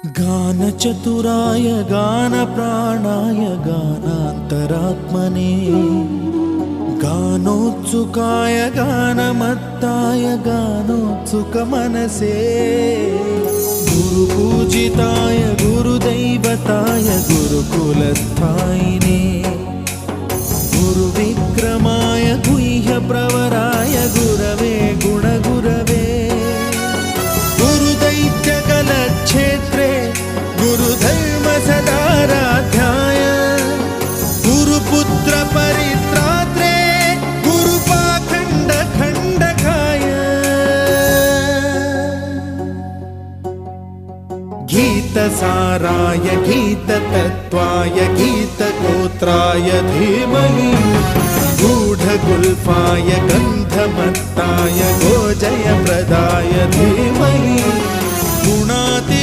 गानचतुराय गानप्राणाय गानान्तरात्मने गानोत्सुकाय गानमत्ताय गानोत्सुकमनसे गुरुपूजिताय गुरुदैवताय गुरुकुलस्थायिने गुरुविक्रमाय गुह्यप्रवराय गुरवे गुणगुरवे गुरुदैत्यकलक्षेत्रे गुरुधर्मसदाराध्याय गुरुपुत्र परित्रात्रे गुरुपाखण्डखण्डकाय गीतसाराय गीततत्त्वाय गीतगोत्राय धीमहि गूढगुल्फाय गन्धमत्ताय गोजयप्रदाय धीमहि गुणाति